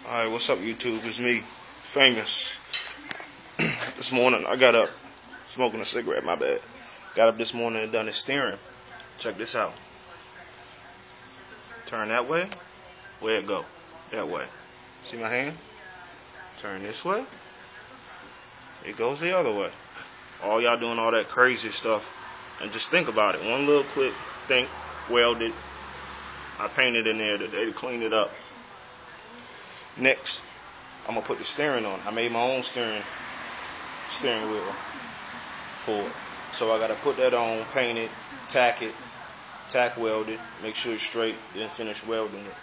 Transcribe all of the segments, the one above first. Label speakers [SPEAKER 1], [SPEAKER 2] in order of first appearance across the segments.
[SPEAKER 1] Alright, what's up YouTube? It's me, Famous. This morning I got up, smoking a cigarette, my bad. Got up this morning and done the steering. Check this out. Turn that way, where it go? That way. See my hand? Turn this way, it goes the other way. All y'all doing all that crazy stuff, and just think about it. One little quick thing, welded. I painted in there today to clean it up. Next, I'm gonna put the steering on. I made my own steering wheel for it. So I gotta put that on, paint it, tack weld it, make sure it's straight, then finish welding it.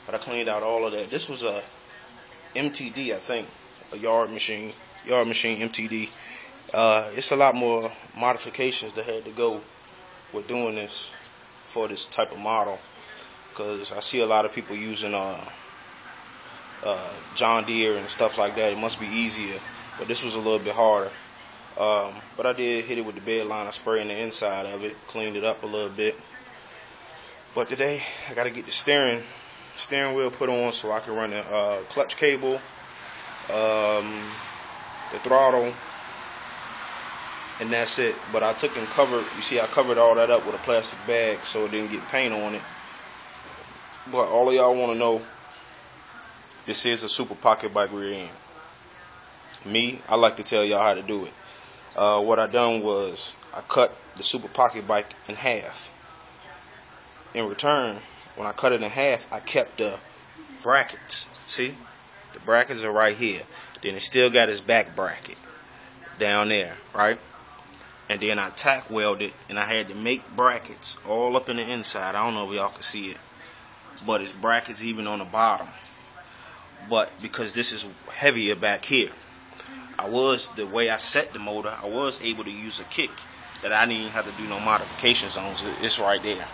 [SPEAKER 1] But I cleaned out all of that. This was a MTD, I think, a yard machine MTD. It's a lot more modifications that had to go with doing this for this type of model, because I see a lot of people using John Deere and stuff like that. It must be easier, but this was a little bit harder. But I did hit it with the bed liner spray in the inside of it, cleaned it up a little bit. But today I got to get the steering wheel put on so I can run the clutch cable, the throttle, and that's it. But I took and covered, you see, I covered all that up with a plastic bag so it didn't get paint on it. But all of y'all want to know, this is a super pocket bike rear end. Me, I like to tell y'all how to do it. What I done was I cut the super pocket bike in half. In return, when I cut it in half, I kept the brackets. See, the brackets are right here. Then it still got its back bracket down there, right? And then I tack welded, and I had to make brackets all up in the inside. I don't know if y'all can see it, but it's brackets even on the bottom. But because this is heavier back here, the way I set the motor, I was able to use a kick that I didn't even have to do no modifications on. It's right there.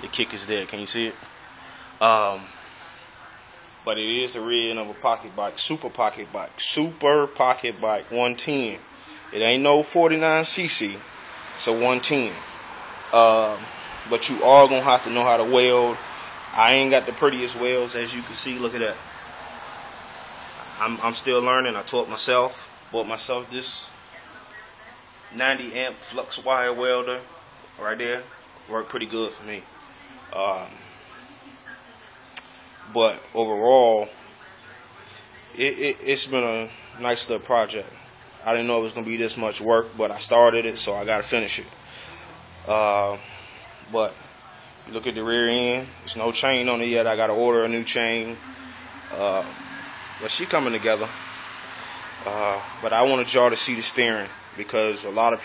[SPEAKER 1] The kick is there. Can you see it? But it is the rear end of a pocket bike, super pocket bike, 110. It ain't no 49cc, it's a 110. But you are gonna have to know how to weld. I ain't got the prettiest welds, as you can see. Look at that. I'm still learning. I taught myself. Bought myself this 90 amp flux wire welder right there. Worked pretty good for me. But overall, it's been a nice little project. I didn't know it was gonna be this much work, but I started it, so I gotta finish it. But you look at the rear end. There's no chain on it yet. I gotta order a new chain. But she coming together. But I wanted y'all to see the steering, because a lot of people